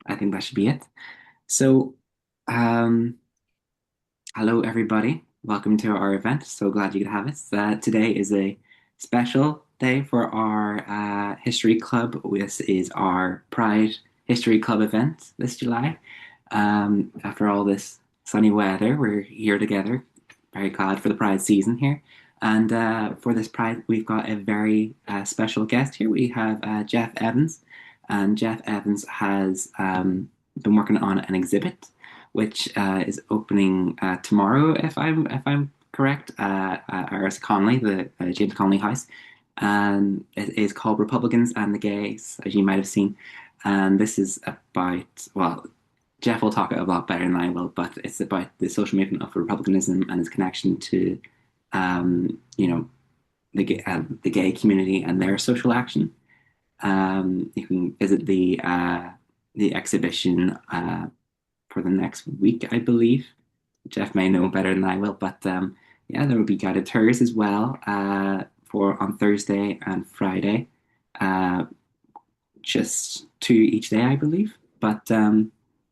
I think that should be it. So, um, hello everybody. Welcome to our event. So glad you could have us. Today is a special day for our History Club. This is our Pride History Club event this July. After all this sunny weather, we're here together. Very glad for the Pride season here. And for this Pride, we've got a very special guest here. We have Jeff Evans, and Jeff Evans has been working on an exhibit which is opening tomorrow, if I'm correct, at Iris Conley, the James Conley House, and it is called Republicans and the Gays, as you might have seen. And this is about, well, Jeff will talk a lot better than I will, but it's about the social movement of republicanism and its connection to, you know, the gay community and their social action. You can visit the exhibition for the next week, I believe. Jeff may know better than I will, but yeah, there will be guided tours as well for on Thursday and Friday, uh, just two each day, I believe. But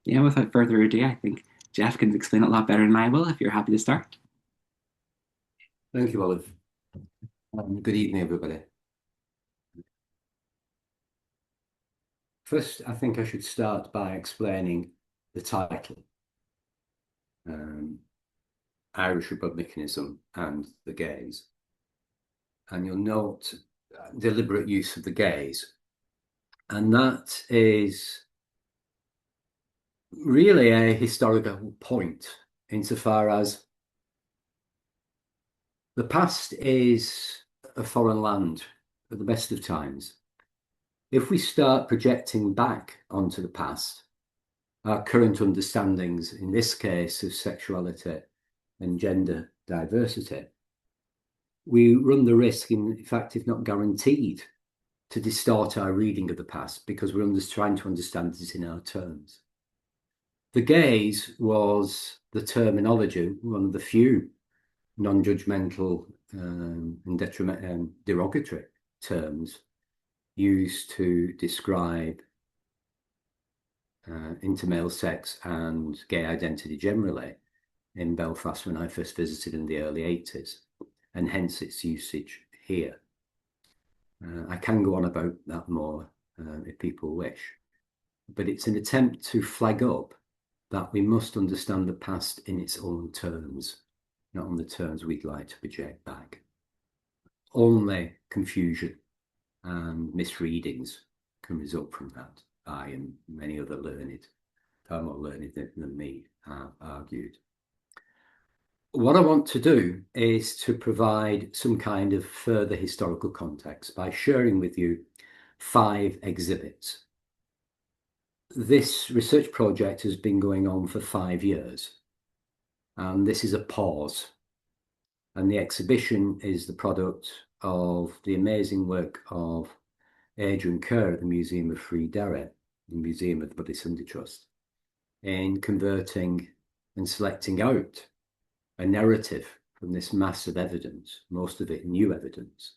yeah, without further ado, I think Jeff can explain it a lot better than I will. If you're happy to start. Thank you, Olive. Good evening, everybody. First, I think I should start by explaining the title, Irish Republicanism and the Gays. And you'll note deliberate use of the gays. And that is really a historical point insofar as the past is a foreign land at the best of times. If we start projecting back onto the past, our current understandings, in this case, of sexuality and gender diversity, we run the risk, in fact, if not guaranteed, to distort our reading of the past because we're trying to understand it in our terms. The gays was the terminology, one of the few non-judgmental and derogatory terms used to describe intermale sex and gay identity generally in Belfast when I first visited in the early 80s, and hence its usage here. I can go on about that more if people wish, but it's an attempt to flag up that we must understand the past in its own terms, not on the terms we'd like to project back. Only confusion and misreadings can result from that. I and many other learned, far more learned than me, have argued. What I want to do is to provide some kind of further historical context by sharing with you 5 exhibits. This research project has been going on for 5 years, and this is a pause. And the exhibition is the product of the amazing work of Adrian Kerr at the Museum of Free Derry, the Museum of the Bloody Sunday Trust, in converting and selecting out a narrative from this mass of evidence, most of it new evidence,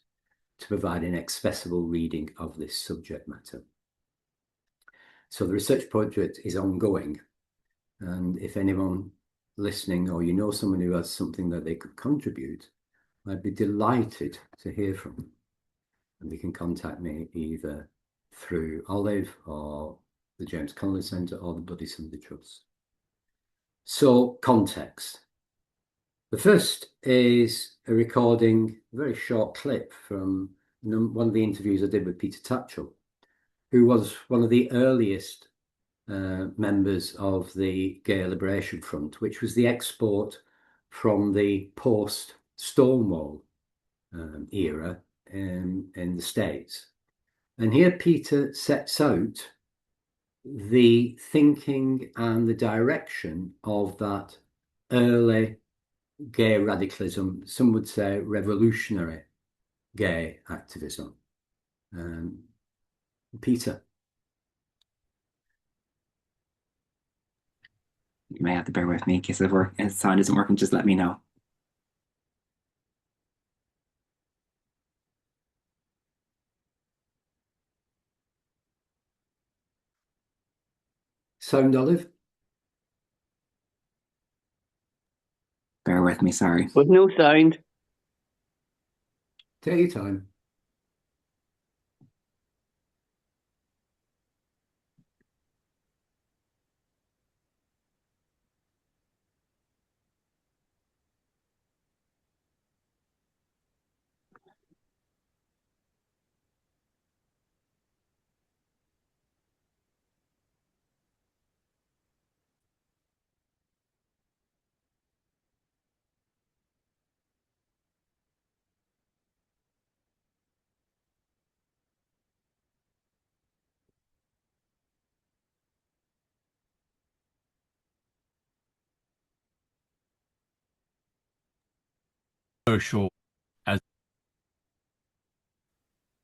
to provide an accessible reading of this subject matter. So the research project is ongoing, and if anyone listening or you know someone who has something that they could contribute, I'd be delighted to hear from them. And they can contact me either through Olive or the James Connolly Centre or the Bloody Sunday Trust. So, context. The first is a recording, a very short clip from one of the interviews I did with Peter Tatchell, who was one of the earliest members of the Gay Liberation Front, which was the export from the post-Stonewall era in the States. And here Peter sets out the thinking and the direction of that early gay radicalism, some would say revolutionary gay activism. Peter. You may have to bear with me in case if sound isn't working. Just let me know. Sound, Olive? Bear with me, sorry. With no sound. Take your time. Social as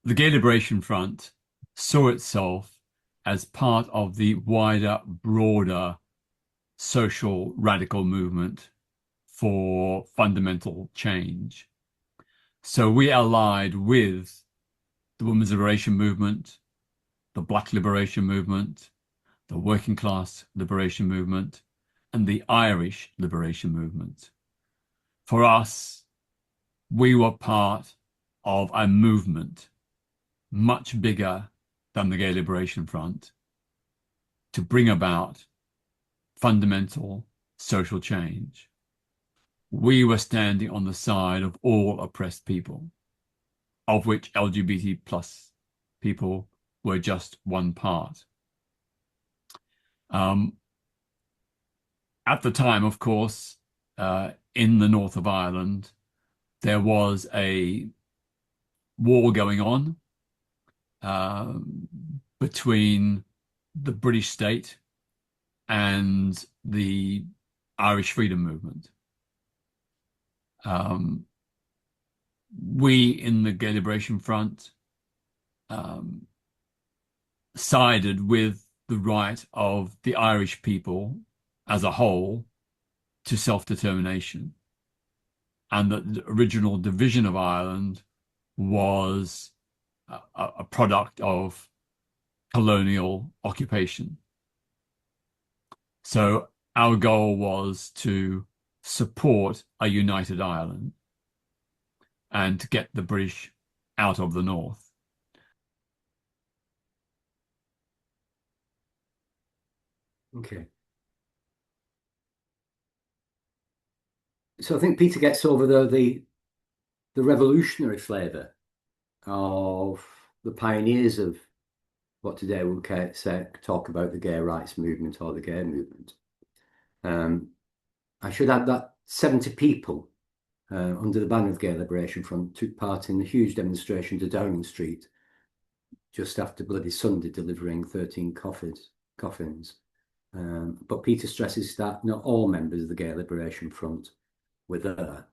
the Gay Liberation Front saw itself as part of the wider, broader social radical movement for fundamental change. So we allied with the women's liberation movement, the Black liberation movement, the working class liberation movement, and the Irish liberation movement. For us, we were part of a movement much bigger than the Gay Liberation Front to bring about fundamental social change. We were standing on the side of all oppressed people, of which LGBT plus people were just one part. At the time, of course, in the north of Ireland, there was a war going on between the British state and the Irish freedom movement. We in the Gay Liberation Front sided with the right of the Irish people as a whole to self-determination, and that the original division of Ireland was a product of colonial occupation. So our goal was to support a united Ireland and to get the British out of the north. Okay. So I think Peter gets over the revolutionary flavour of the pioneers of what today we would talk about the gay rights movement or the gay movement. I should add that 70 people under the banner of Gay Liberation Front took part in a huge demonstration to Downing Street just after Bloody Sunday, delivering 13 coffins. But Peter stresses that not all members of the Gay Liberation Front were there,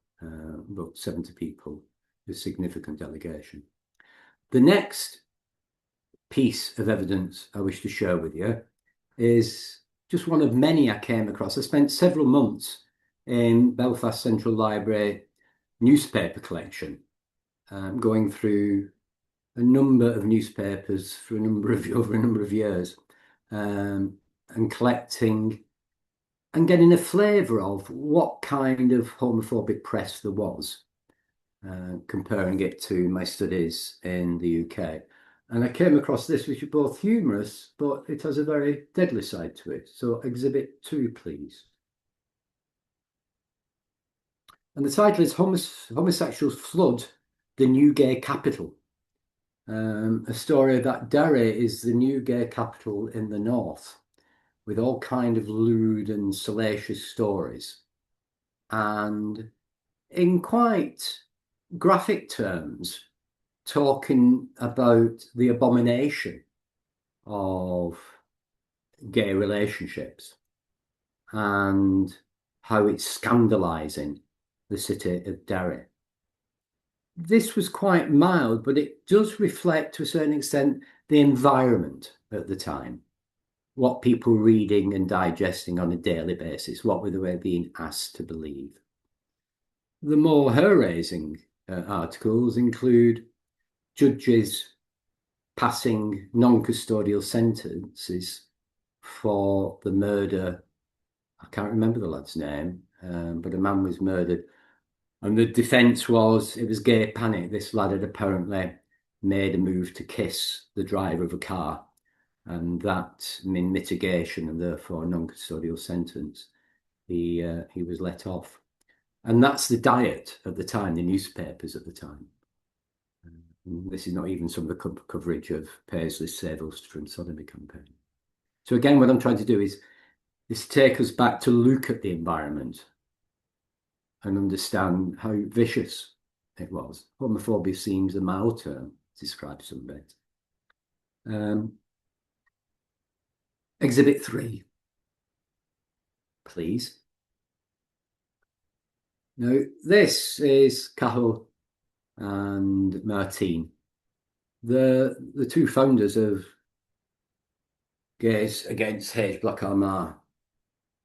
but 70 people, a significant delegation. The next piece of evidence I wish to share with you is just one of many I came across. I spent several months in Belfast Central Library newspaper collection, going through a number of newspapers for over a number of years, and collecting and getting a flavour of what kind of homophobic press there was, comparing it to my studies in the UK. And I came across this, which is both humorous, but it has a very deadly side to it. So Exhibit 2, please. And the title is Homosexuals Flood the New Gay Capital. A story that Derry is the new gay capital in the north, with all kind of lewd and salacious stories. And in quite graphic terms, talking about the abomination of gay relationships and how it's scandalizing the city of Derry. This was quite mild, but it does reflect to a certain extent the environment at the time, what people were reading and digesting on a daily basis, what were they being asked to believe. The more hair-raising articles include judges passing non-custodial sentences for the murder. I can't remember the lad's name, but a man was murdered. And the defence was it was gay panic. This lad had apparently made a move to kiss the driver of a car, and that in mitigation and therefore non-custodial sentence, he was let off. And that's the diet at the time, the newspapers at the time. And this is not even some of the coverage of Paisley's Save Ulster and Sodomy campaign. So again, what I'm trying to do is take us back to look at the environment and understand how vicious it was. Homophobia seems a mild term to describe some of it. Exhibit 3, please. Now, this is Cahill and Martine, the two founders of Gays Against H Block Armagh,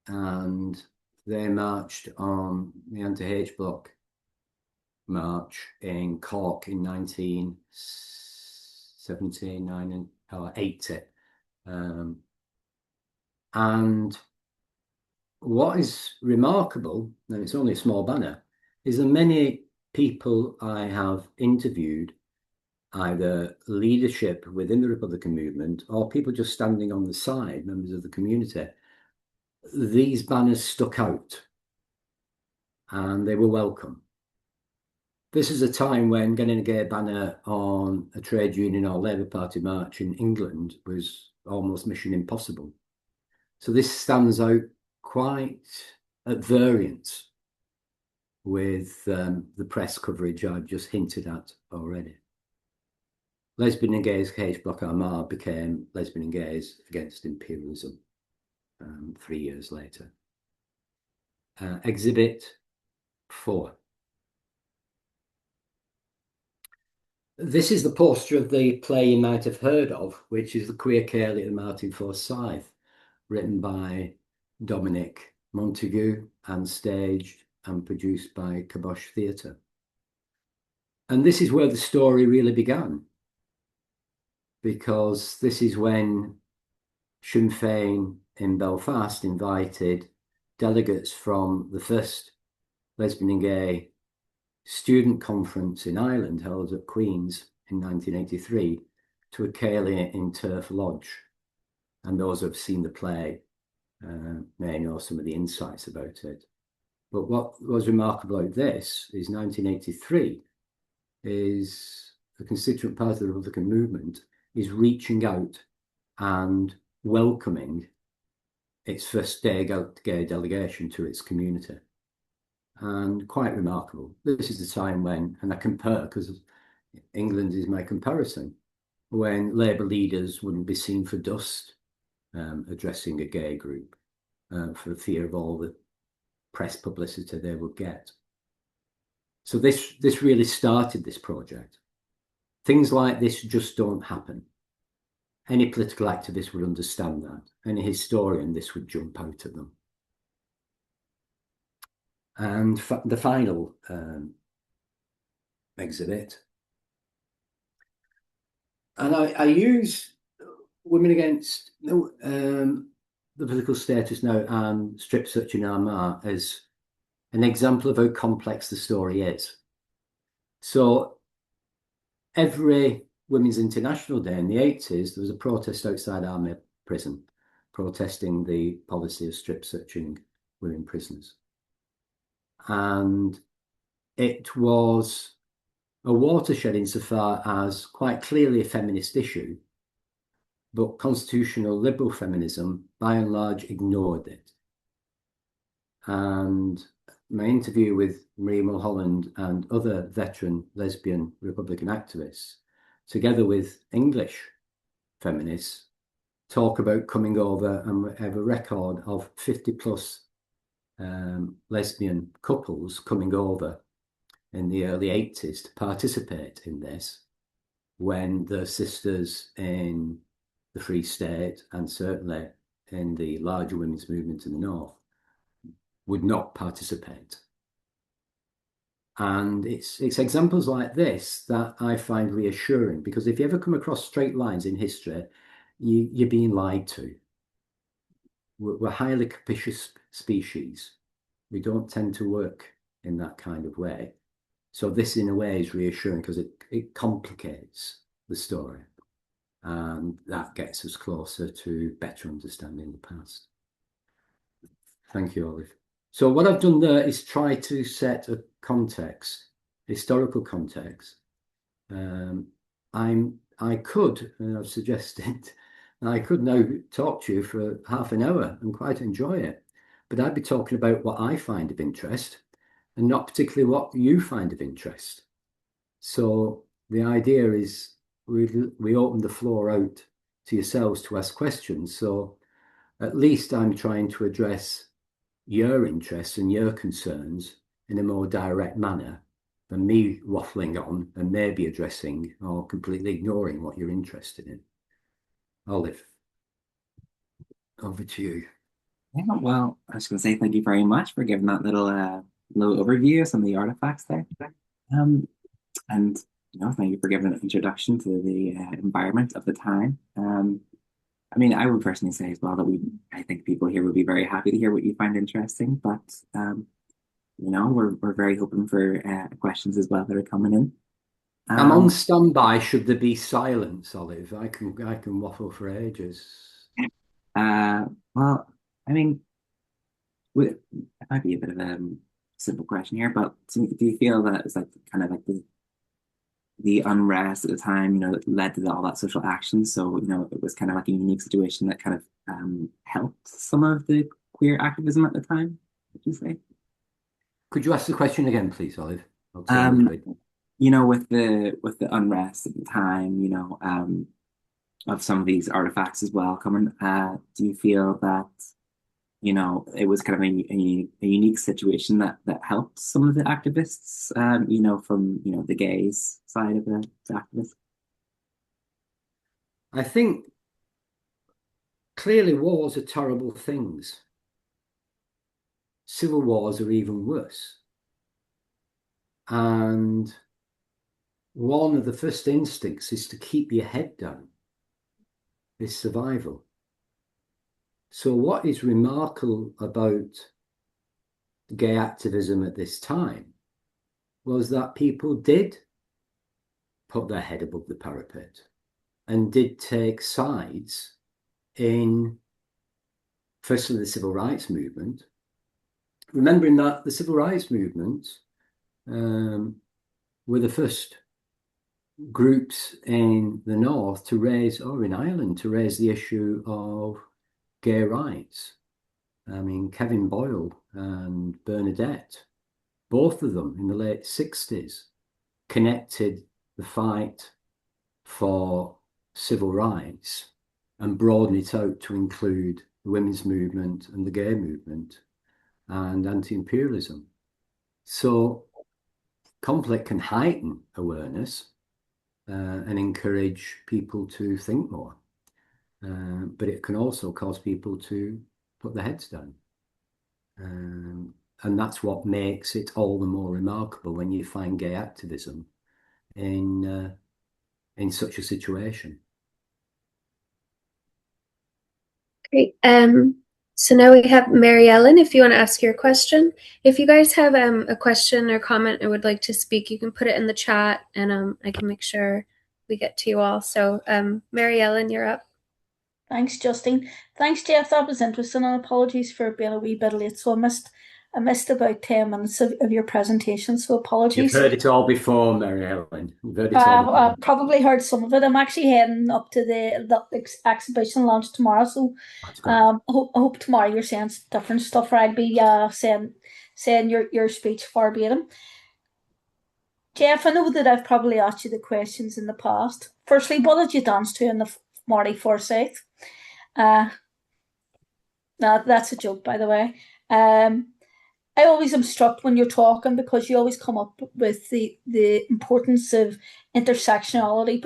and they marched on the anti-H Block march in Cork in 1979 or 80. And what is remarkable, and it's only a small banner, is that many people I have interviewed, either leadership within the Republican movement or people just standing on the side, members of the community, these banners stuck out and they were welcome. This is a time when getting a gay banner on a trade union or Labour Party march in England was almost mission impossible. So this stands out quite at variance with the press coverage I've just hinted at already. Lesbian and Gays H Block Armagh became Lesbian and Gays Against Imperialism 3 years later. Exhibit 4. This is the poster of the play you might have heard of, which is The Queer Cayley and Martin Forsyth, written by Dominic Montague and staged and produced by Kibosh Theatre. And this is where the story really began, because this is when Sinn Féin in Belfast invited delegates from the first lesbian and gay student conference in Ireland held at Queen's in 1983 to a Cayley in Turf Lodge. And those who have seen the play may know some of the insights about it. But what was remarkable about this is 1983 is the constituent part of the Republican movement is reaching out and welcoming its first gay delegation to its community. And quite remarkable. This is the time when, and I compare, because England is my comparison, when Labour leaders wouldn't be seen for dust addressing a gay group for fear of all the press publicity they would get. So this really started this project. Things like this just don't happen. Any political activist would understand that. Any historian, this would jump out at them. And the final exhibit. And I use Women Against the Political Status Now and Strip Searching Armagh as an example of how complex the story is. So every Women's International Day in the 80s, there was a protest outside Army Prison, protesting the policy of strip searching women prisoners. And it was a watershed insofar as quite clearly a feminist issue, but constitutional liberal feminism by and large ignored it. And my interview with Marie Mulholland and other veteran lesbian Republican activists, together with English feminists, talk about coming over, and we have a record of 50 plus lesbian couples coming over in the early 80s to participate in this, when their sisters in the Free State and certainly in the larger women's movement in the North would not participate. And it's examples like this that I find reassuring, because if you ever come across straight lines in history, you're being lied to. we're highly capricious species. We don't tend to work in that kind of way. So this, in a way, is reassuring because it complicates the story. And that gets us closer to better understanding the past. Thank you, Olive. So what I've done there is try to set a context, historical context. I could, and I've suggested, I could now talk to you for half an hour and quite enjoy it. But I'd be talking about what I find of interest and not particularly what you find of interest. So the idea is we open the floor out to yourselves to ask questions. So at least I'm trying to address your interests and your concerns in a more direct manner than me waffling on and maybe addressing or completely ignoring what you're interested in. Olive, over to you. Yeah, well, I was going to say thank you very much for giving that little overview of some of the artifacts there. And thank you for giving an introduction to the environment of the time. I mean, I would personally say as well that I think people here would be very happy to hear what you find interesting, but we're very open for questions as well that are coming in. I'm on standby. Should there be silence, Olive? I can waffle for ages. Well, I mean, it might be a bit of a simple question here, but do you feel that it's like kind of like the unrest at the time, that led to all that social action? So, it was kind of like a unique situation that kind of helped some of the queer activism at the time, would you say? Could you ask the question again, please, Olive? With the unrest at the time, of some of these artifacts as well coming, do you feel that it was kind of a unique situation that helped some of the activists, from the gays side of the activists? I think clearly wars are terrible things. Civil wars are even worse. And one of the first instincts is to keep your head down. Is survival. So what is remarkable about gay activism at this time was that people did put their head above the parapet and did take sides in, firstly, the civil rights movement, remembering that the civil rights movement were the first groups in the North to raise, or in Ireland, to raise the issue of gay rights. I mean, Kevin Boyle and Bernadette, both of them in the late 60s, connected the fight for civil rights and broadened it out to include the women's movement and the gay movement and anti-imperialism. So conflict can heighten awareness and encourage people to think more. But it can also cause people to put their heads down. And that's what makes it all the more remarkable when you find gay activism in such a situation. Great. So now we have Mary Ellen, if you want to ask your question. If you guys have a question or comment or would like to speak, you can put it in the chat and I can make sure we get to you all. So Mary Ellen, you're up. Thanks, Justine. Thanks, Jeff. That was interesting, and apologies for being a wee bit late. So I missed about 10 minutes of your presentation, so apologies. You've heard it all before, Mary Ellen. You've heard it all before. I've probably heard some of it. I'm actually heading up to the exhibition launch tomorrow, so I hope tomorrow you're saying different stuff, or I'll be saying your speech verbatim. Jeff, I know that I've probably asked you the questions in the past. Firstly, what did you dance to in the Marty Forsyth? No, that's a joke, by the way. I always am struck when you're talking because you always come up with the importance of intersectionality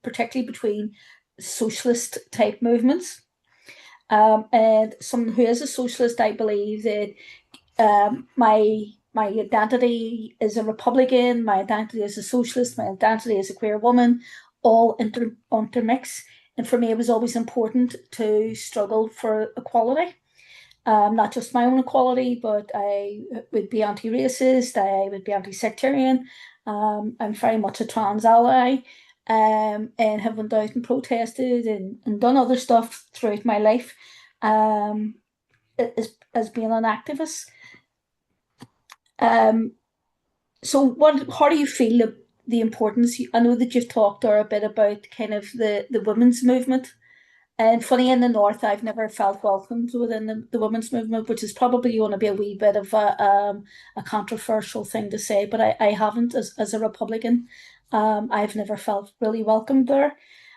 particularly between socialist type movements. And someone who is a socialist, I believe that my identity is a Republican, my identity is a socialist, my identity is a queer woman, all intermix And for me, it was always important to struggle for equality. Not just my own equality, but I would be anti-racist, I would be anti-sectarian. I'm very much a trans ally, and have went out and protested and done other stuff throughout my life, as being an activist. So how do you feel the importance? I know that you've talked there a bit about kind of the women's movement. And funny, in the North, I've never felt welcomed within the women's movement, which is probably going to be a wee bit of a controversial thing to say, but I haven't as a Republican. I've never felt really welcomed there.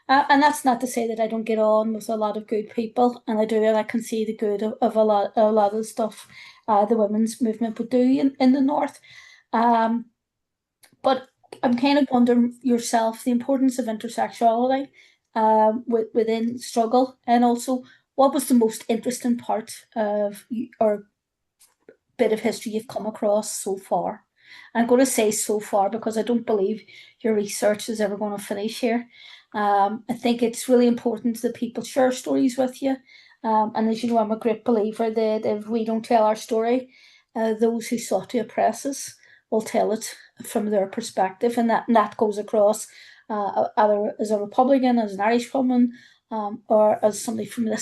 And that's not to say that I don't get on with a lot of good people, and I do, and I can see the good of a lot of the stuff the women's movement would do in the North. But I'm kind of wondering yourself the importance of intersexuality within struggle, and also what was the most interesting part of or bit of history you've come across so far? I'm going to say so far because I don't believe your research is ever going to finish here. I think it's really important that people share stories with you. And as you know, I'm a great believer that if we don't tell our story, those who sought to oppress us will tell it from their perspective. And that goes across either as a Republican, as an Irish woman, or as somebody from the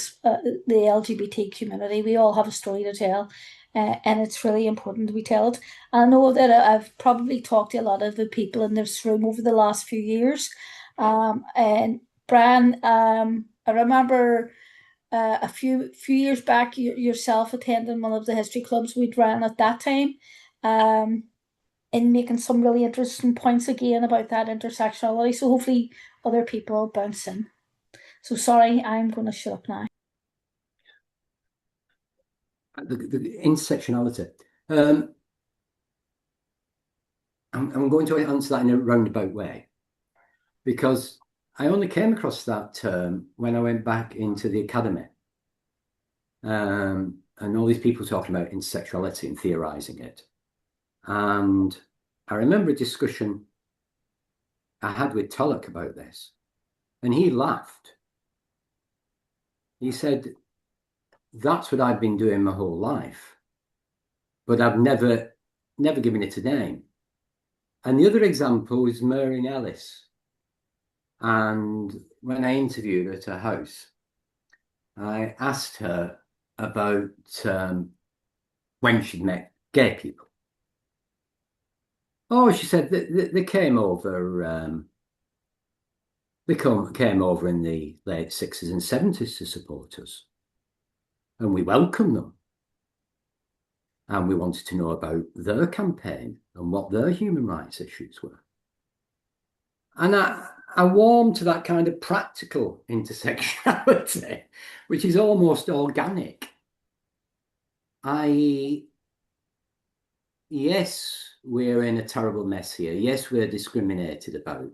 LGBT community. We all have a story to tell. And it's really important we tell it. I know that I've probably talked to a lot of the people in this room over the last few years. And Brian, I remember a few years back, yourself attending one of the history clubs we'd ran at that time, and making some really interesting points again about that intersectionality. So hopefully other people bounce in. So sorry, I'm going to shut up now. The intersectionality. I'm going to answer that in a roundabout way, because I only came across that term when I went back into the academy. And all these people talking about intersexuality and theorizing it. And I remember a discussion I had with Tulloch about this, and he laughed. He said, that's what I've been doing my whole life, but I've never given it a name. And the other example was Maureen Ellis. And when I interviewed her at her house, I asked her about when she'd met gay people. Oh, she said that they came over. They came over in the late 60s and 70s to support us, and we welcomed them. And we wanted to know about their campaign and what their human rights issues were. And I warmed to that kind of practical intersectionality, which is almost organic. Yes, we're in a terrible mess here. Yes, we're discriminated about.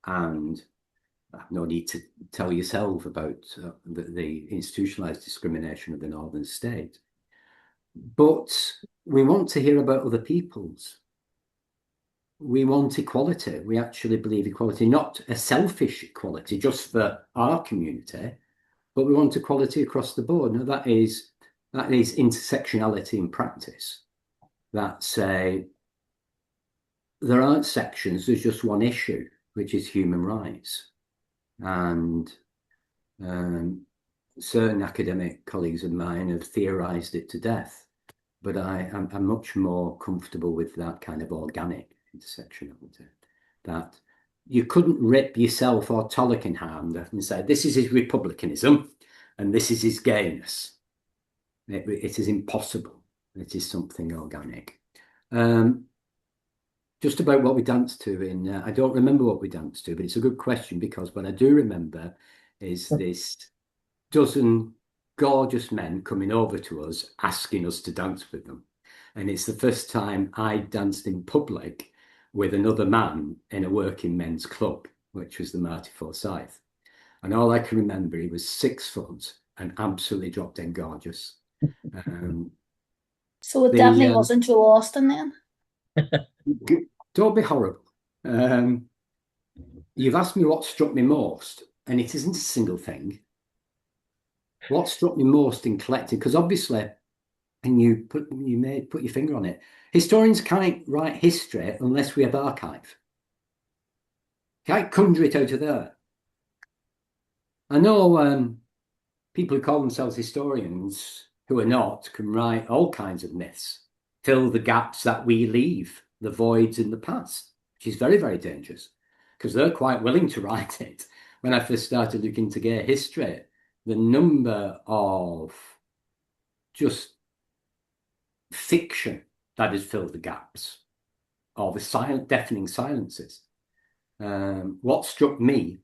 And I have no need to tell yourself about the institutionalized discrimination of the Northern state. But we want to hear about other people's. We want equality. We actually believe equality, not a selfish equality just for our community, but we want equality across the board. Now that is intersectionality in practice. That's there aren't sections, there's just one issue, which is human rights. And certain academic colleagues of mine have theorized it to death, but I'm much more comfortable with that kind of organic intersectionality, that you couldn't rip yourself or Tulloch in hand and say, this is his republicanism and this is his gayness. It is impossible. It is something organic. Just about what we danced to I don't remember what we danced to, but it's a good question, because what I do remember is this dozen gorgeous men coming over to us, asking us to dance with them. And it's the first time I danced in public with another man in a working men's club, which was the Marty Forsyth. And all I can remember, he was 6 foot and absolutely drop dead gorgeous. So it definitely wasn't Joe Austin then? Don't be horrible. You've asked me what struck me most. and it isn't a single thing. What struck me most in collecting, because obviously, and you may put your finger on it, historians can't write history unless we have archive. Can't conjure it out of there. I know people who call themselves historians who are not can write all kinds of myths, fill the gaps that we leave, the voids in the past, which is very, very dangerous because they're quite willing to write it. When I first started looking into gay history, the number of just fiction that has filled the gaps, or the silent, deafening silences. What struck me,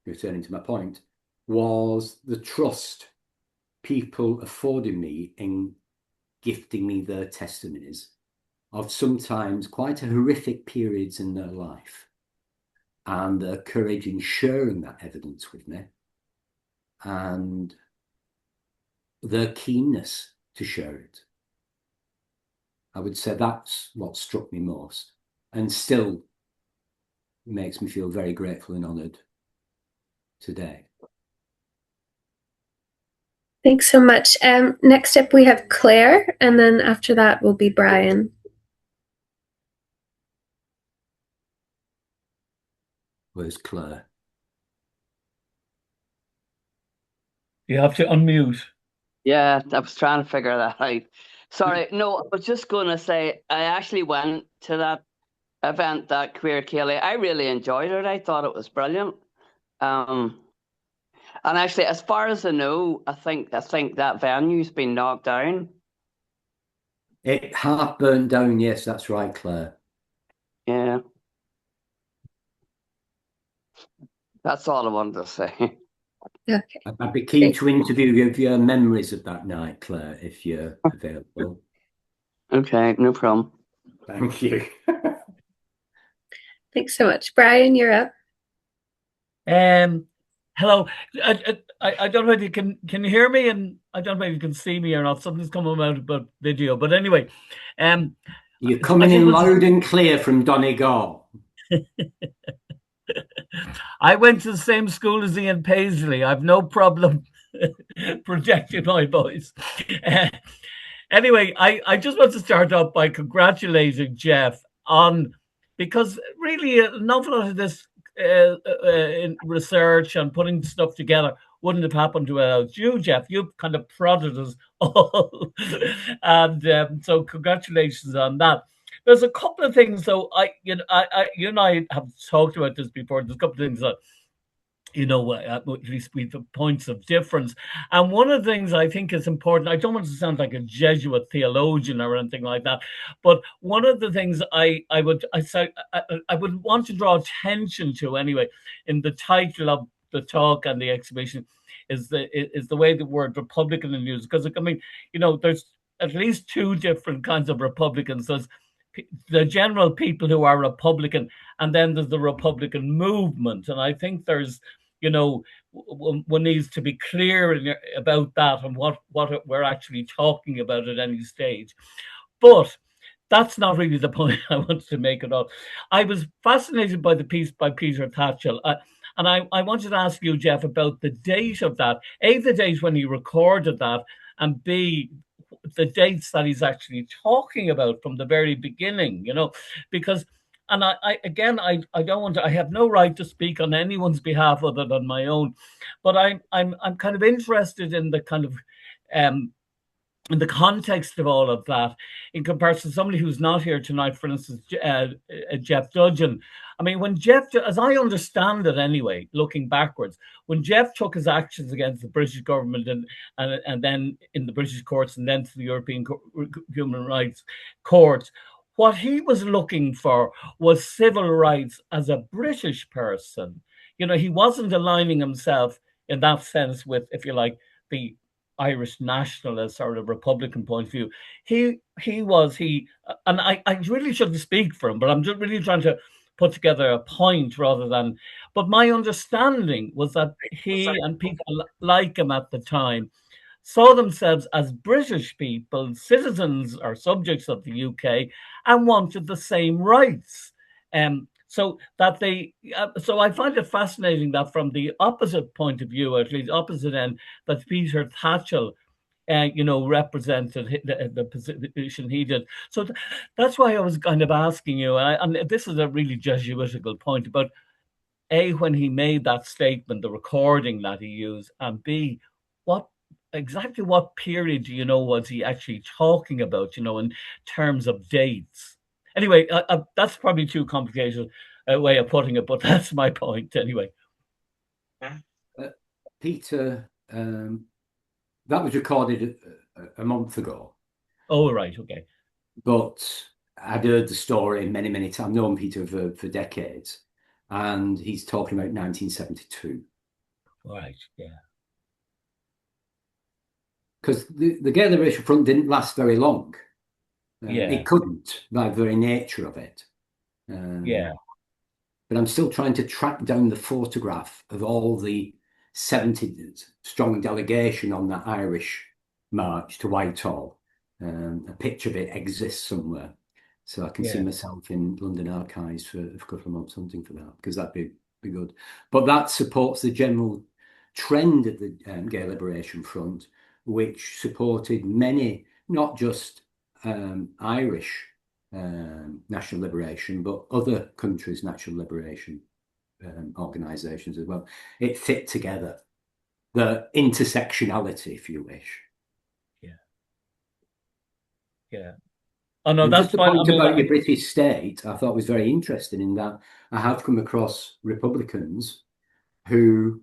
returning to my point, was the trust people afforded me in gifting me their testimonies of sometimes quite horrific periods in their life, and their courage in sharing that evidence with me, and their keenness to share it. I would say that's what struck me most, and still makes me feel very grateful and honoured today. Thanks so much. Next up we have Claire, and then after that will be Brian. Where's Claire? You have to unmute. Yeah, I was trying to figure that out. Sorry, no, I was just going to say I actually went to that event, that Queer Ceilidh. I really enjoyed it. I thought it was brilliant. And actually, as far as I know, I think that venue's been knocked down. It half burnt down. Yes, that's right, Claire. Yeah. That's all I wanted to say. Okay. I'd be keen to interview you of your memories of that night, Claire, if you're available. Okay, no problem. Thank you. Thanks so much. Brian, you're up. Hello. I don't know if you can you hear me, and I don't know if you can see me or not. Something's coming out about video, but anyway, you're coming in loud and clear from Donegal. I went to the same school as Ian Paisley. I've no problem projecting my voice. Anyway, I just want to start off by congratulating Jeff on, because really an awful lot of this in research and putting stuff together wouldn't have happened without you, Jeff. You've kind of prodded us all, and so congratulations on that. There's a couple of things, though. You and I have talked about this before. There's a couple of things that, at least we have points of difference. And one of the things I think is important, I don't want to sound like a Jesuit theologian or anything like that, but one of the things I would want to draw attention to anyway in the title of the talk and the exhibition is the way the word Republican is used. Because, I mean, there's at least two different kinds of Republicans. There's the general people who are Republican, and then there's the Republican movement. And I think there's, one needs to be clear about that and what we're actually talking about at any stage. But that's not really the point I wanted to make at all. I was fascinated by the piece by Peter Tatchell. And I wanted to ask you, Jeff, about the date of that. A, the date when he recorded that, and B, the dates that he's actually talking about from the very beginning, because, and I don't want to, I have no right to speak on anyone's behalf other than my own, but I'm kind of interested in the kind of in the context of all of that, in comparison to somebody who's not here tonight, for instance, Jeff Dudgeon. I mean, when Jeff, as I understand it anyway, looking backwards, when Jeff took his actions against the British government and then in the British courts and then to the European Human Rights Court, what he was looking for was civil rights as a British person. He wasn't aligning himself in that sense with, if you like, the Irish nationalist or the Republican point of view. And I really shouldn't speak for him, but I'm just really trying to put together a point rather than, but my understanding was that he and people like him at the time saw themselves as British people, citizens or subjects of the UK, and wanted the same rights. So that so I find it fascinating that from the opposite point of view, at least opposite end, that Peter Tatchell, represented the position he did. So that's why I was kind of asking you, and this is a really Jesuitical point about when he made that statement, the recording that he used, and B, exactly what period was he actually talking about, in terms of dates. Anyway, that's probably too complicated a way of putting it, but that's my point anyway. Peter, that was recorded a month ago. Oh, right, okay. But I'd heard the story many, many times. I've known Peter for decades, and he's talking about 1972. Right, yeah. Because the Gay Liberation Front didn't last very long. Yeah. It couldn't, by the very nature of it. Yeah. But I'm still trying to track down the photograph of all the 70-strong delegation on that Irish march to Whitehall. A picture of it exists somewhere. So I can see myself in London archives for a couple of months hunting for that, because that'd be good. But that supports the general trend of the Gay Liberation Front, which supported many, not just Irish national liberation, but other countries' national liberation organisations as well. It fit together, the intersectionality, if you wish. Yeah. Oh no, and that's just the fine. point about your British state, I thought was very interesting in that I have come across Republicans who,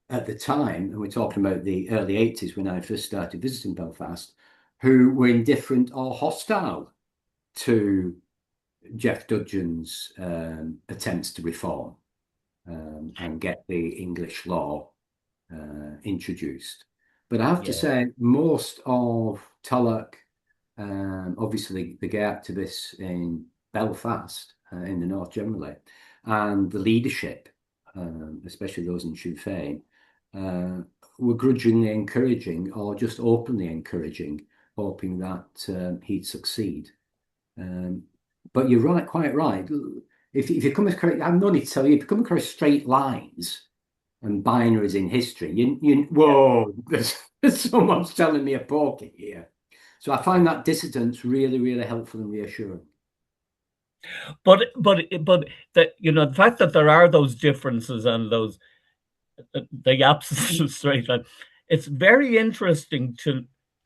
at the time, and we're talking about the early 80s when I first started visiting Belfast, who were indifferent or hostile to Jeff Dudgeon's attempts to reform and get the English law introduced. But I have to say, most of Tulloch, obviously the gay activists in Belfast, in the north generally, and the leadership, especially those in Sinn Féin, were grudgingly encouraging or just openly encouraging, hoping that he'd succeed. But you're right, quite right. If you come across, I've no need to tell you, if you come across straight lines and binaries in history, whoa, there's someone's telling me a porky here. So I find that dissidence really, really helpful and reassuring. But the fact that there are those differences and those the absence of straight line, it's very interesting to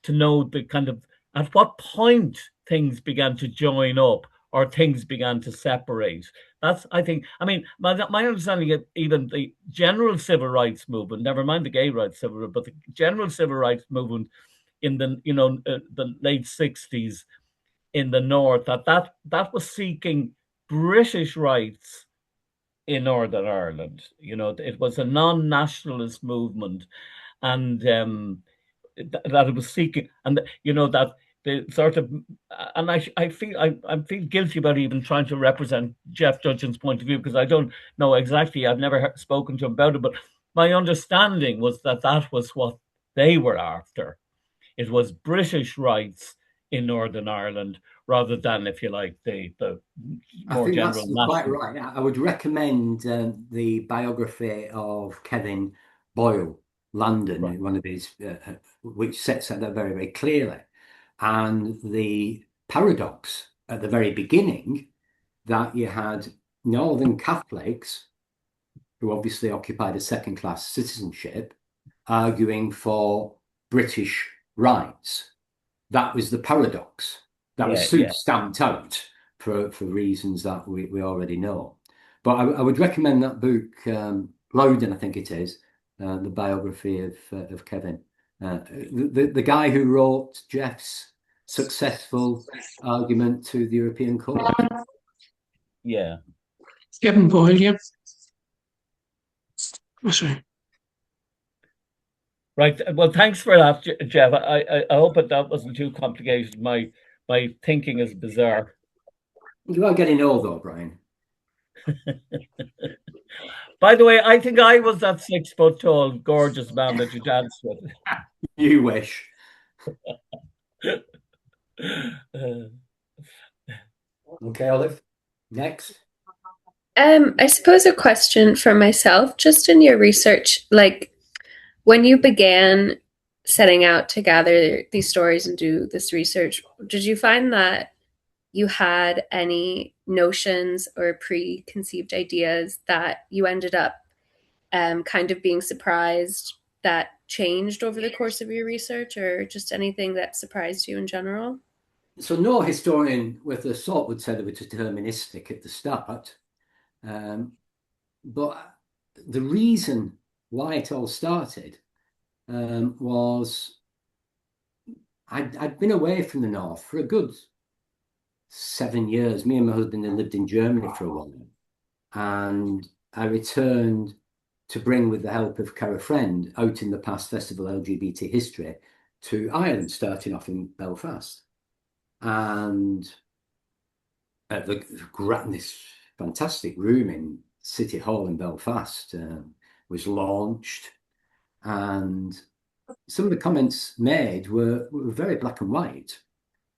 know the kind of at what point things began to join up or things began to separate. That's, I think, I mean, my understanding of even the general civil rights movement, never mind the gay rights civil rights, but the general civil rights movement in the the late 60s in the north, that was seeking British rights in Northern Ireland. It was a non-nationalist movement, and that it was seeking, and that the sort of, and I feel guilty about even trying to represent Jeff Dudgeon's point of view, because I don't know exactly. I've never spoken to him about it, but my understanding was that was what they were after. It was British rights in Northern Ireland, rather than, if you like, the more general. I think that's quite right. I would recommend the biography of Kevin Boyle, Landon, right, one of his, which sets that very, very clearly. And the paradox at the very beginning that you had Northern Catholics, who obviously occupied a second-class citizenship, arguing for British rights. That was the paradox. That was soon stamped out for reasons that we already know. But I would recommend that book, Loudon, I think it is, the biography of Kevin. The guy who wrote Jeff's successful argument to the European Court. Yeah. Kevin Boyle, yeah. Oh, sorry. Right. Well, thanks for that, Jeff. I hope that wasn't too complicated. My thinking is bizarre. You are getting old, though, Brian. By the way, I think I was that 6 foot tall, gorgeous man that you danced with. You wish. Okay, Olive. Next. I suppose a question for myself, just in your research, like when you began setting out to gather these stories and do this research, did you find that you had any notions or preconceived ideas that you ended up kind of being surprised that changed over the course of your research, or just anything that surprised you in general? So no historian with a sort would say they were deterministic at the start. But the reason why it all started was I'd been away from the North for a good 7 years. Me and my husband had lived in Germany for a while. And I returned to bring, with the help of Cara Friend, Out in the Past Festival LGBT History to Ireland, starting off in Belfast. And at this fantastic room in City Hall in Belfast was launched. And some of the comments made were very black and white.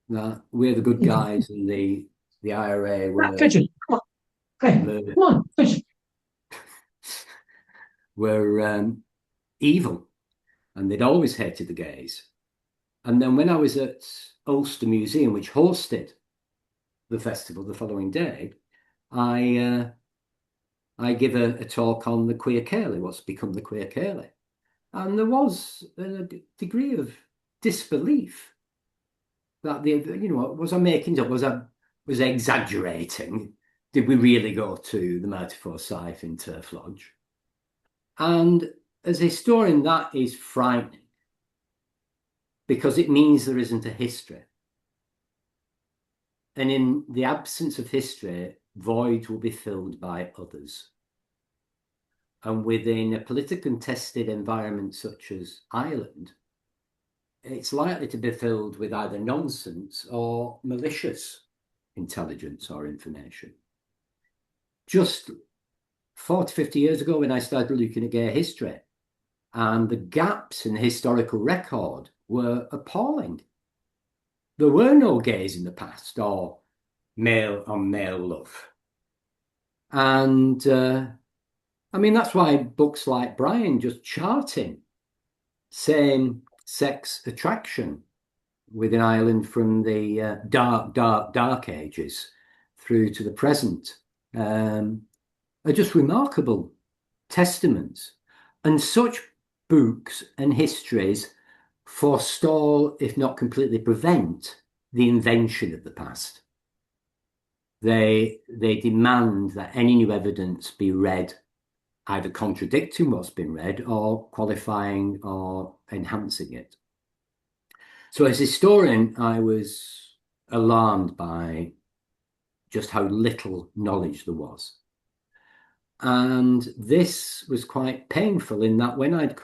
That we're the good guys and the IRA were evil, and they'd always hated the gays. And then when I was at Ulster Museum, which hosted the festival the following day, I give a talk on the queer Cayley, what's become the queer Cayley. And there was a degree of disbelief that was I making up? Was I exaggerating? Did we really go to the Mighty Forsyth in Turf Lodge? And as a historian, that is frightening because it means there isn't a history. And in the absence of history, voids will be filled by others. And within a politically contested environment such as Ireland, it's likely to be filled with either nonsense or malicious intelligence or information. Just 40, 50 years ago, when I started looking at gay history, and the gaps in the historical record were appalling. There were no gays in the past or male on male love. And that's why books like Brian just charting same-sex attraction within Ireland from the dark ages through to the present are just remarkable testaments. And such books and histories forestall, if not completely prevent, the invention of the past. They demand that any new evidence be read, either contradicting what's been read or qualifying or enhancing it. So as a historian, I was alarmed by just how little knowledge there was. And this was quite painful in that when I'd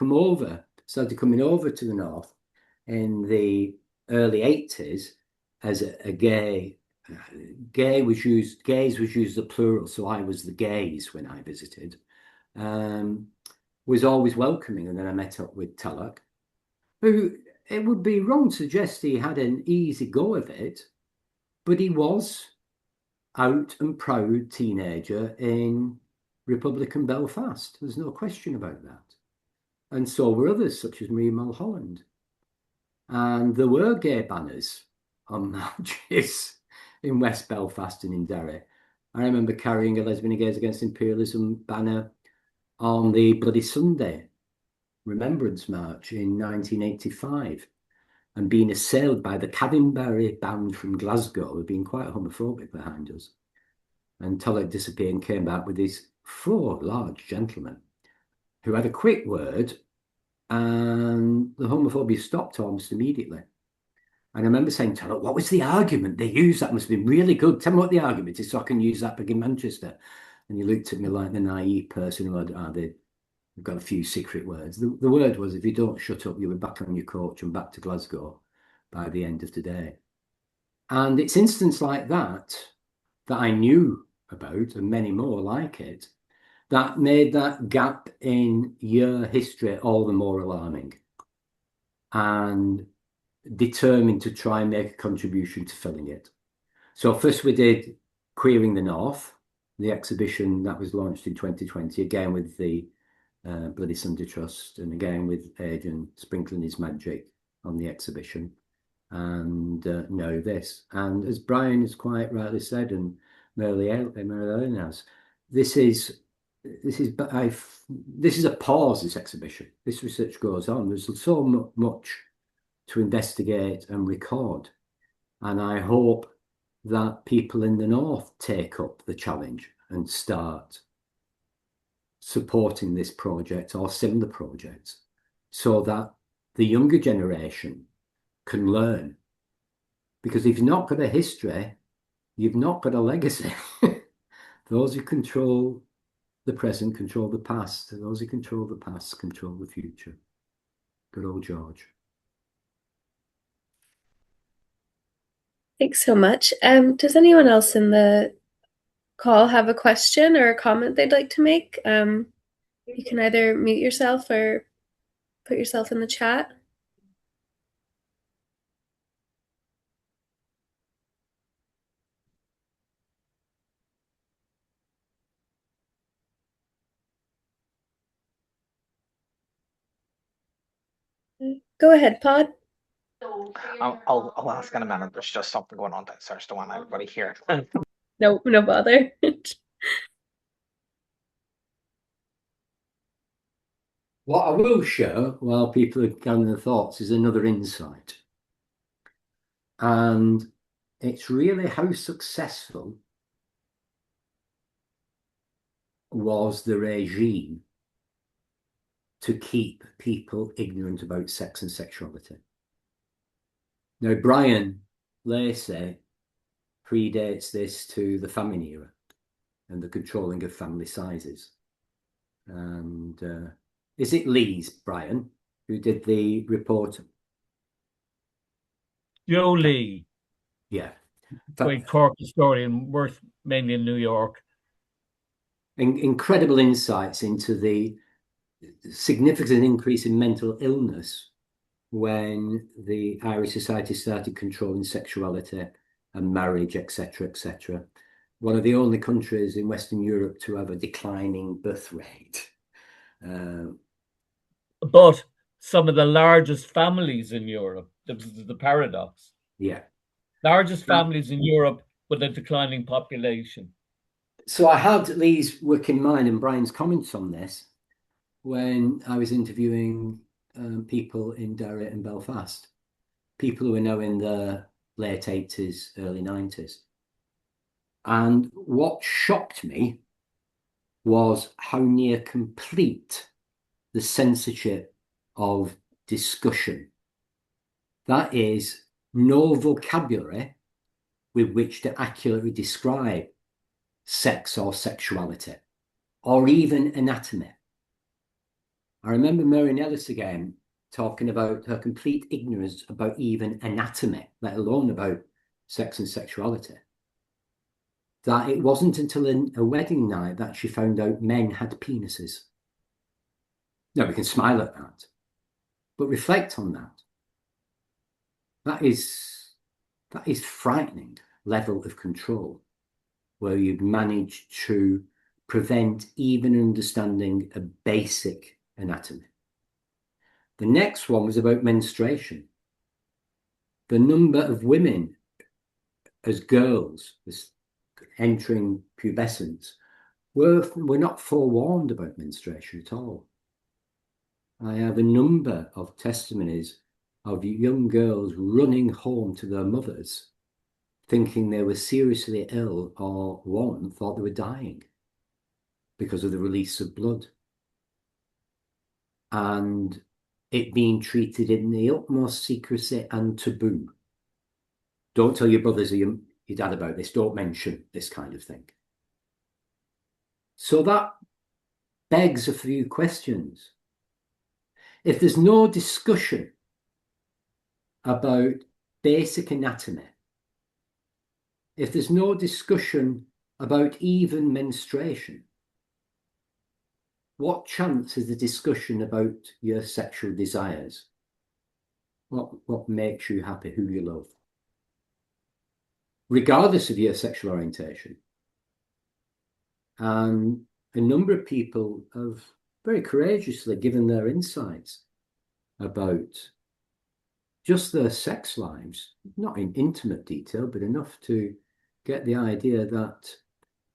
started coming over to the North in the early 80s as a gay, gays was used as a plural, so I was the gays when I visited, was always welcoming. And then I met up with Tallaght, who, it would be wrong to suggest he had an easy go of it, but he was out and proud teenager in Republican Belfast. There's no question about that. And so were others, such as Marie Mulholland. And there were gay banners on marches in West Belfast and in Derry. I remember carrying a Lesbian and Gays Against Imperialism banner on the Bloody Sunday Remembrance March in 1985 and being assailed by the Cadinbury band from Glasgow, who had been quite homophobic behind us. And Tallaght disappeared and came back with these 4 large gentlemen who had a quick word, and the homophobia stopped almost immediately. And I remember saying, Tallaght, what was the argument they used? That must have been really good. Tell me what the argument is so I can use that back in Manchester. And he looked at me like the naive person who had, they've got a few secret words. The word was, if you don't shut up, you'll be back on your coach and back to Glasgow by the end of today. And it's instances like that I knew about, and many more like it, that made that gap in your history all the more alarming, and determined to try and make a contribution to filling it. So first we did Queering the North, The exhibition that was launched in 2020, again with the Bloody Sunday Trust, and again with Aidan sprinkling his magic on the exhibition. And know this. And as Brian has quite rightly said, and Mary Ellen has, this is a pause, this exhibition. This research goes on. There's so much to investigate and record. And I hope that people in the North take up the challenge and start supporting this project or similar projects so that the younger generation can learn. Because if you've not got a history, you've not got a legacy. Those who control the present control the past. Those who control the past control the future. Good old George. Thanks so much. Does anyone else in the call have a question or a comment they'd like to make? You can either mute yourself or put yourself in the chat. Go ahead, Pod. I'll ask in a minute. There's just something going on downstairs. Don't want everybody here. No bother. What I will show while people are gathering their thoughts is another insight. And it's really how successful was the regime to keep people ignorant about sex and sexuality. Now, Brian Lacey predates this to the famine era and the controlling of family sizes. And is it Lee's, Brian, who did the report? Joe Lee. Yeah. Great Cork historian, worked mainly in New York. Incredible insights into the significant increase in mental illness when the Irish society started controlling sexuality and marriage, etc., etc. One of the only countries in Western Europe to have a declining birth rate. But some of the largest families in Europe, the paradox. Yeah. Largest families in Europe with a declining population. So I had Lee's work in mind and Brian's comments on this when I was interviewing people in Derry and Belfast, people who are now in the late 80s, early 90s. And what shocked me was how near complete the censorship of discussion. That is, no vocabulary with which to accurately describe sex or sexuality, or even anatomy. I remember Mary Ellis again talking about her complete ignorance about even anatomy, let alone about sex and sexuality. That it wasn't until a wedding night that she found out men had penises. Now, we can smile at that, but reflect on that. That is frightening level of control, where you've managed to prevent even understanding a basic anatomy. The next one was about menstruation. The number of women as girls entering pubescence were not forewarned about menstruation at all. I have a number of testimonies of young girls running home to their mothers thinking they were seriously ill, or one thought they were dying because of the release of blood. And it being treated in the utmost secrecy and taboo. Don't tell your brothers or your dad about this. Don't mention this kind of thing. So that begs a few questions. If there's no discussion about basic anatomy, if there's no discussion about even menstruation, what chance is the discussion about your sexual desires? What makes you happy, who you love? Regardless of your sexual orientation. And a number of people have very courageously given their insights about just their sex lives, not in intimate detail, but enough to get the idea that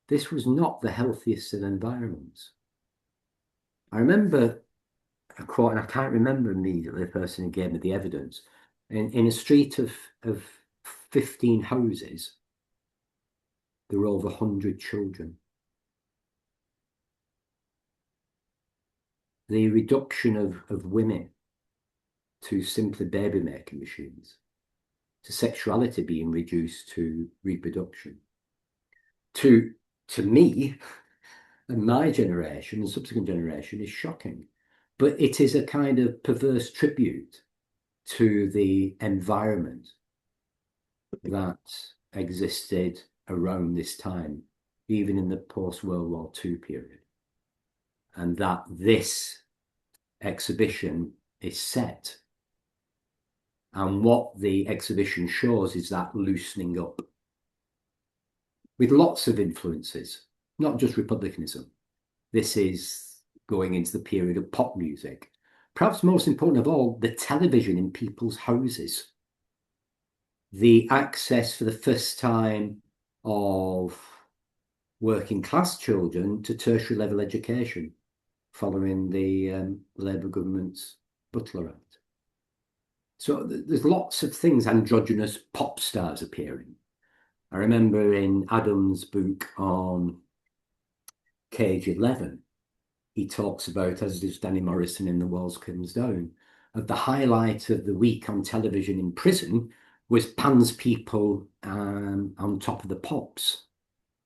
this was not the healthiest of environments. I remember a quote, and I can't remember immediately the person who gave me the evidence. In a street of 15 houses, there were over 100 children. The reduction of women to simply baby making machines, to sexuality being reduced to reproduction, to me and my generation and subsequent generation is shocking. But it is a kind of perverse tribute to the environment that existed around this time, even in the post-World War II period. And that this exhibition is set. And what the exhibition shows is that loosening up with lots of influences, not just Republicanism. This is going into the period of pop music. Perhaps most important of all, the television in people's houses. The access for the first time of working class children to tertiary level education following the Labour government's Butler Act. So there's lots of things, androgynous pop stars appearing. I remember in Adam's book on Cage 11, he talks about, as does Danny Morrison in The Walls Comes Down, of the highlight of the week on television in prison was Pan's people on top of the pops,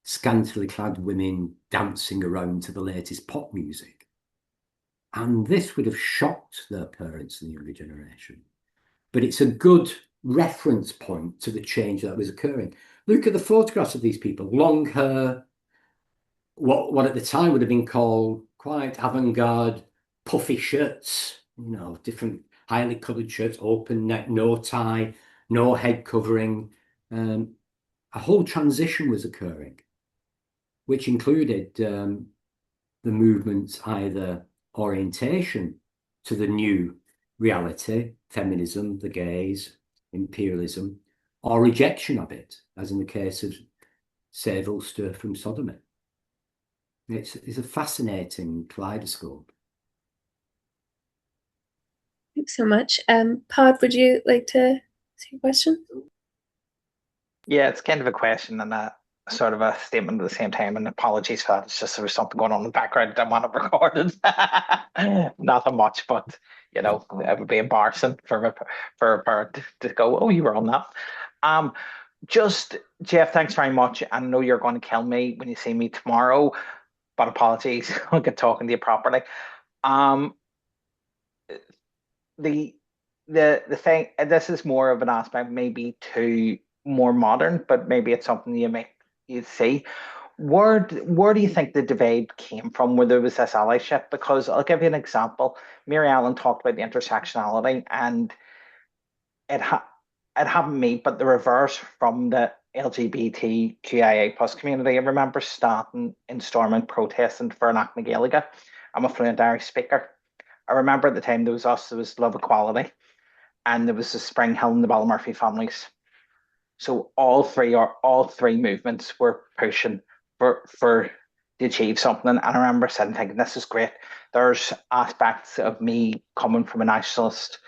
scantily clad women dancing around to the latest pop music. And this would have shocked their parents and the younger generation. But it's a good reference point to the change that was occurring. Look at the photographs of these people, long hair, what at the time would have been called quite avant-garde puffy shirts, different highly coloured shirts, open neck, no tie, no head covering. A whole transition was occurring, which included the movement's either orientation to the new reality, feminism, the gays, imperialism, or rejection of it, as in the case of Save Ulster from sodomy. It's a fascinating kaleidoscope. Thanks so much. Pod, would you like to ask a question? Yeah, it's kind of a question and a sort of a statement at the same time. And apologies for that. It's just there was something going on in the background. I didn't want it recorded. Nothing much, but it would be embarrassing for a parent to go, "Oh, you were on that." Just Jeff, thanks very much. I know you're going to kill me when you see me tomorrow, but apologies. I'll get talking to you properly. The thing, this is more of an aspect maybe to more modern, but maybe it's something you see. Where do you think the divide came from, where there was this allyship? Because I'll give you an example. Mary Ellen talked about the intersectionality, and it happened to me, but the reverse from the LGBTQIA plus community. I remember starting in Stormont protesting for an Act na Gaeilge. I'm a fluent Irish speaker. I remember at the time there was Love Equality, and there was the Spring Hill and the Ballymurphy families. So all three movements were pushing for to achieve something. And I remember sitting thinking, this is great. There's aspects of me coming from a nationalist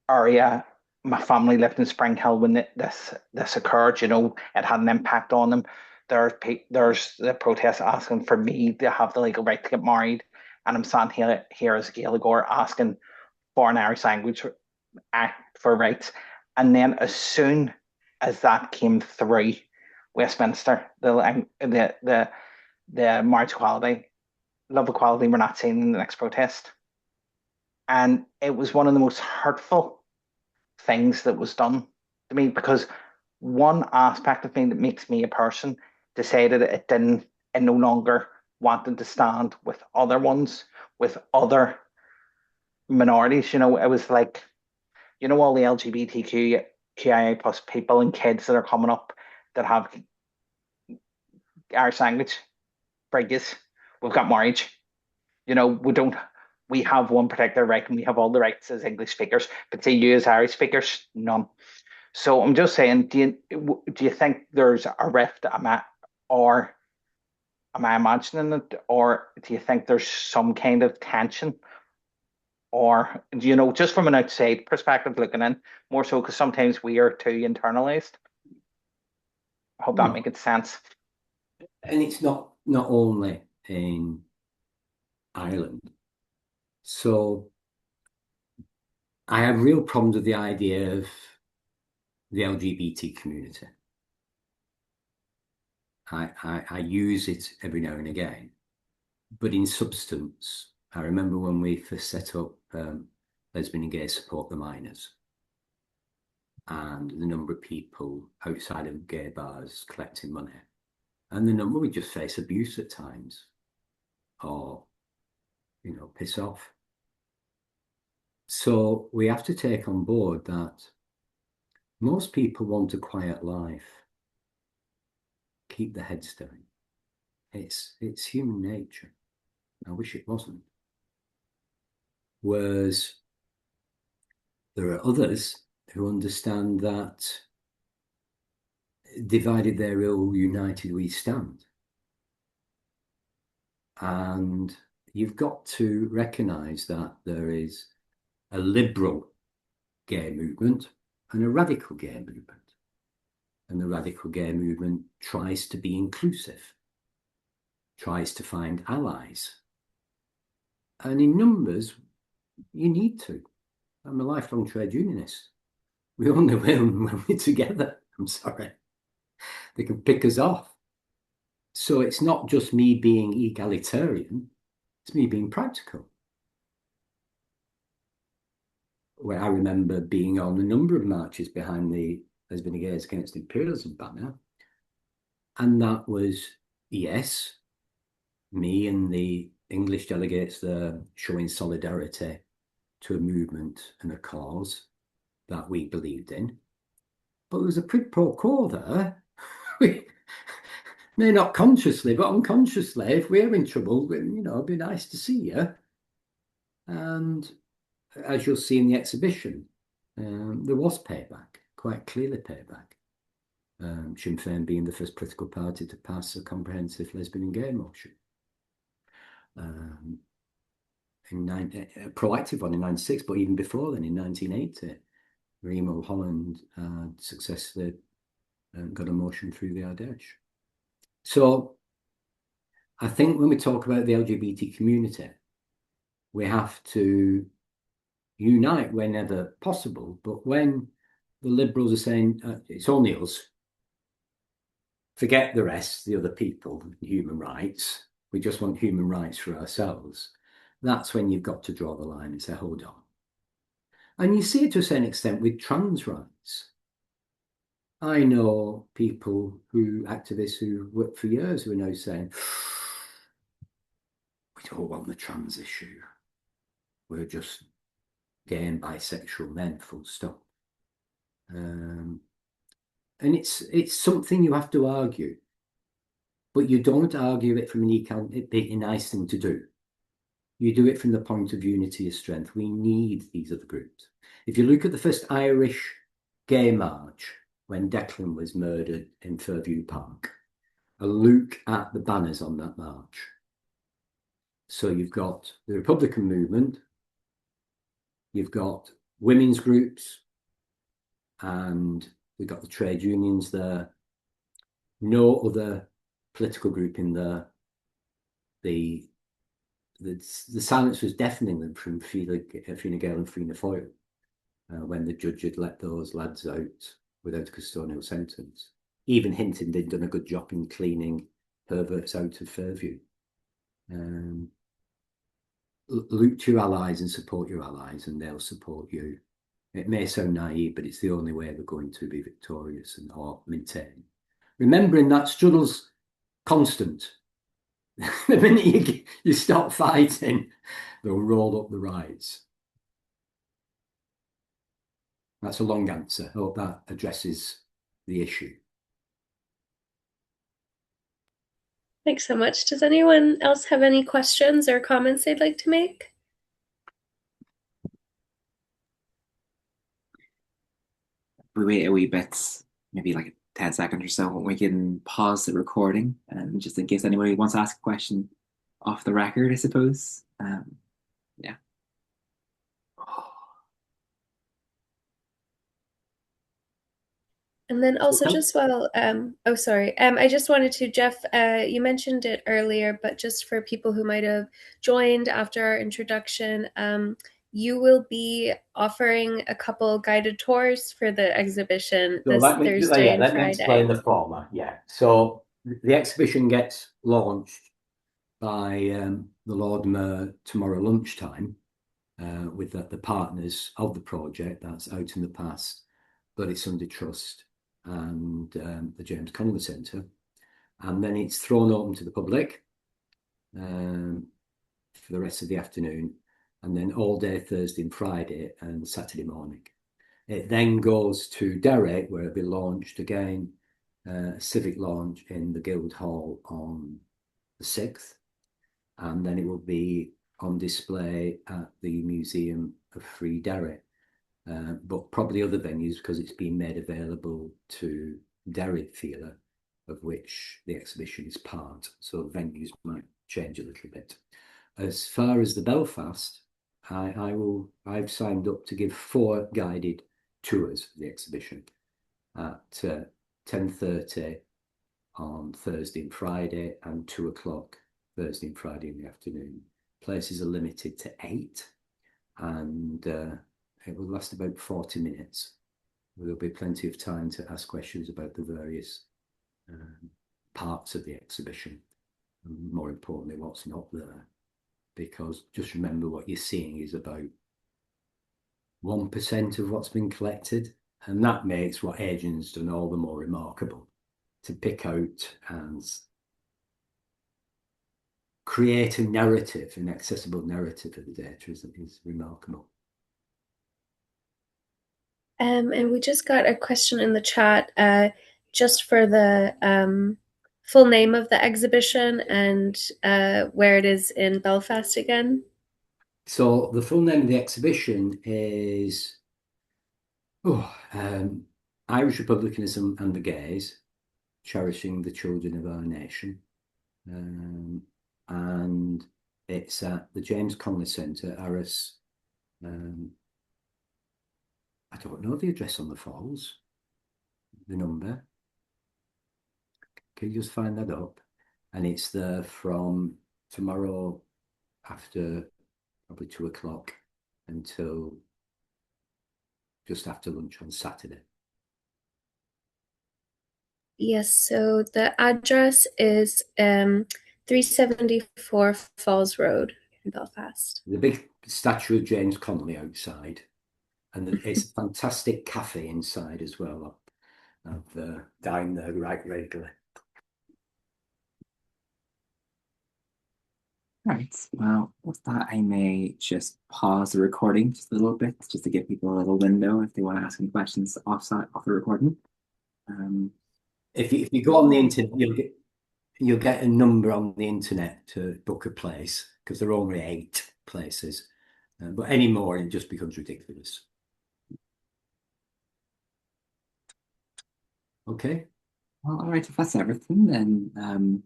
area. My family lived in Spring Hill when this occurred. It had an impact on them. There's the protests asking for me to have the legal right to get married, and I'm standing here as a Gaeilgeoir asking for an Irish language act for rights. And then as soon as that came through Westminster, the marriage equality, love equality, we're not seeing in the next protest. And it was one of the most hurtful things that was done to me, because one aspect of me that makes me a person decided it no longer wanted to stand with other ones, with other minorities. It was like, all the LGBTQIA plus people and kids that are coming up that have Irish language frigates, we've got marriage. You know, we have one particular right and we have all the rights as English speakers, but say you as Irish speakers, none. So I'm just saying, do you think there's a rift? Or am I imagining it? Or do you think there's some kind of tension? Or, you know, just from an outside perspective looking in, more so because sometimes we are too internalized. I hope that makes sense. And it's not only in Ireland. So I have real problems with the idea of the LGBT community. I use it every now and again, but in substance, I remember when we first set up Lesbian and Gay Support the Minors, and the number of people outside of gay bars collecting money, and the number we just face abuse at times, or, you know, piss off. So we have to take on board that most people want a quiet life, keep their heads down. It's human nature. I wish it wasn't. Whereas there are others who understand that divided they're ill, united we stand. And you've got to recognise that there is a liberal gay movement and a radical gay movement. And the radical gay movement tries to be inclusive, tries to find allies. And in numbers, you need to. I'm a lifelong trade unionist. We only win when we're together. I'm sorry. They can pick us off. So it's not just me being egalitarian, it's me being practical. Where I remember being on a number of marches behind the Lesbian and Gays Against Imperialism banner. And that was, yes, me and the English delegates there showing solidarity to a movement and a cause that we believed in. But there was a quid pro quo there. We may not consciously, but unconsciously, if we're in trouble, you know, it'd be nice to see you. And as you'll see in the exhibition, there was payback, quite clearly payback. Sinn Féin being the first political party to pass a comprehensive lesbian and gay motion. A proactive one in 96, but even before then, in 1980, Remo Holland successfully got a motion through the Ardèche. So I think when we talk about the LGBT community, we have to unite whenever possible. But when the Liberals are saying it's only us, forget the rest, the other people, human rights, we just want human rights for ourselves, that's when you've got to draw the line and say, hold on. And you see it to a certain extent with trans rights. I know activists who worked for years who are now saying, we don't want the trans issue. We're just gay and bisexual men, full stop. And it's something you have to argue, but you don't argue it from it being a nice thing to do. You do it from the point of unity of strength. We need these other groups. If you look at the first Irish gay march when Declan was murdered in Fairview Park, and look at the banners on that march. So you've got the Republican movement, you've got women's groups, and we've got the trade unions there. No other political group in there. The silence was deafening them from Fine Gael and Fianna Fáil when the judge had let those lads out without a custodial sentence, even hinting they'd done a good job in cleaning perverts out of Fairview. Look to your allies and support your allies, and they'll support you. It may sound naive, but it's the only way we're going to be victorious or maintain. Remembering that struggle's constant. The minute you stop fighting, they'll roll up the rights. That's a long answer. I hope that addresses the issue. Thanks so much. Does anyone else have any questions or comments they'd like to make? We wait a wee bit, maybe like 10 seconds or so, we can pause the recording, just in case anybody wants to ask a question off the record, I suppose. Yeah. And then also just while, oh, sorry. I just wanted to, Jeff, you mentioned it earlier, but just for people who might have joined after our introduction, you will be offering a couple guided tours for the exhibition this Thursday and let Friday. me explain the format. Yeah. So the exhibition gets launched by the Lord Mayor tomorrow lunchtime with the partners of the project. That's Out in the Past, but it's under trust, and the James Connolly Centre. And then it's thrown open to the public for the rest of the afternoon, and then all day Thursday and Friday and Saturday morning. It then goes to Derry, where it'll be launched again, a civic launch in the Guildhall on the 6th, and then it will be on display at the Museum of Free Derry, but probably other venues because it's been made available to Derry Theatre, of which the exhibition is part, so venues might change a little bit. As far as the Belfast, I've signed up to give 4 guided tours of the exhibition at 10:30 on Thursday and Friday and 2 o'clock Thursday and Friday in the afternoon. Places are limited to 8, and it will last about 40 minutes. There'll be plenty of time to ask questions about the various parts of the exhibition, and more importantly, what's not there. Because just remember, what you're seeing is about 1% of what's been collected, and that makes what Adrian's done all the more remarkable, to pick out and create a narrative, an accessible narrative of the data is remarkable. And we just got a question in the chat, just for the full name of the exhibition and where it is in Belfast again. So the full name of the exhibition is Irish Republicanism and The Gays, Cherishing the Children of Our Nation. And it's at the James Connolly Centre, Aris. I don't know the address on the falls, the number. Can you just find that up? And it's there from tomorrow after probably 2 o'clock until just after lunch on Saturday. Yes, so the address is 374 Falls Road in Belfast. The big statue of James Connolly outside, and it's a fantastic cafe inside as well. I've dined there right regularly. Right. Well, with that, I may just pause the recording just a little bit, just to give people a little window if they want to ask any questions off the recording. If you go on the internet, you'll get a number on the internet to book a place, because there are only 8 places. But any more, it just becomes ridiculous. Okay. Well, all right. If that's everything, then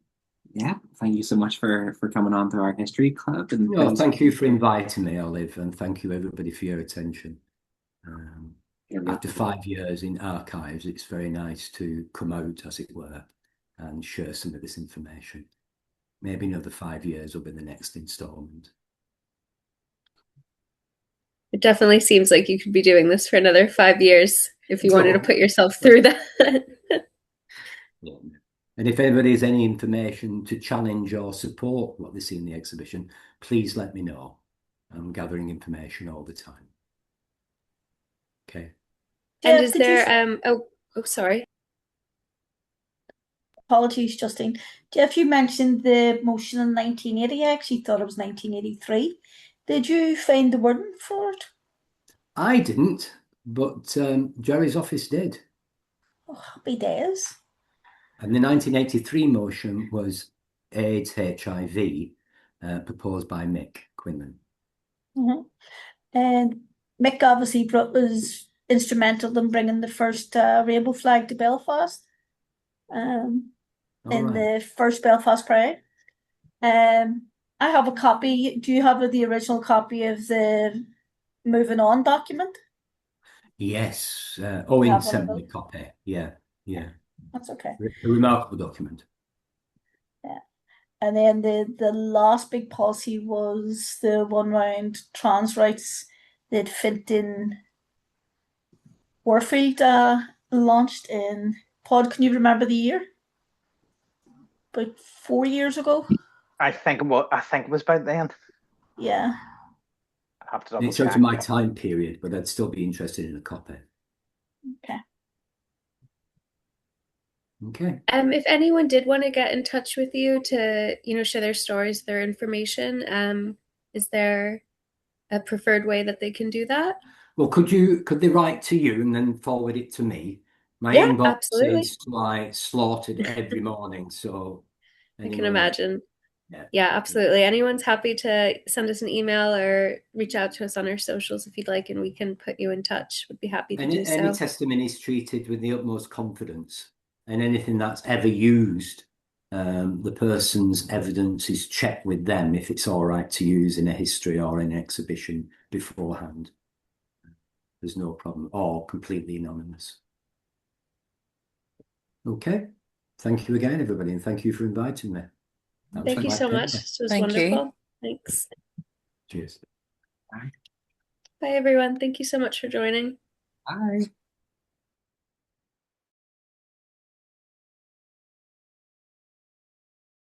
yeah, thank you so much for coming on to our history club. And no, thank you for inviting me, Olive, and thank you everybody for your attention. After 5 years in archives, it's very nice to come out, as it were, and share some of this information. Maybe another 5 years will be the next instalment. It definitely seems like you could be doing this for another 5 years if you wanted to put yourself through that. Yeah. And if anybody has any information to challenge or support what they see in the exhibition, please let me know. I'm gathering information all the time. Okay. And is there oh sorry. Apologies, Justine. Jeff, you mentioned the motion in 1980. I actually thought it was 1983. Did you find the wording for it? I didn't, but Jerry's office did. Oh, happy days. And the 1983 motion was AIDS, HIV, proposed by Mick Quinlan. And Mick obviously was instrumental in bringing the first rainbow flag to Belfast, in the first Belfast Pride. I have a copy. Do you have the original copy of the Moving On document? Yes. Owen sent me a copy. Yeah. That's okay. A remarkable document. Yeah. And then the last big policy was the one around trans rights that Fintan Warfield launched in Pod. Can you remember the year? About 4 years ago. I think it was about then. Yeah. I have to double It's out of my time period, but I'd still be interested in a copy. Okay. Okay. If anyone did want to get in touch with you to, share their stories, their information, is there a preferred way that they can do that? Well, could they write to you and then forward it to me? My Yeah, inbox absolutely. is like slaughtered every morning, so I can imagine. Yeah. Yeah, absolutely. Anyone's happy to send us an email or reach out to us on our socials if you'd like, and we can put you in touch. Would be happy to do so. Any testimony is treated with the utmost confidence, and anything that's ever used, the person's evidence is checked with them if it's all right to use in a history or an exhibition beforehand. There's no problem, or completely anonymous. Okay. Thank you again, everybody, and thank you for inviting me. Thank you so much. This was Thank wonderful. you. Thanks. Cheers. Bye, everyone. Thank you so much for joining. Bye.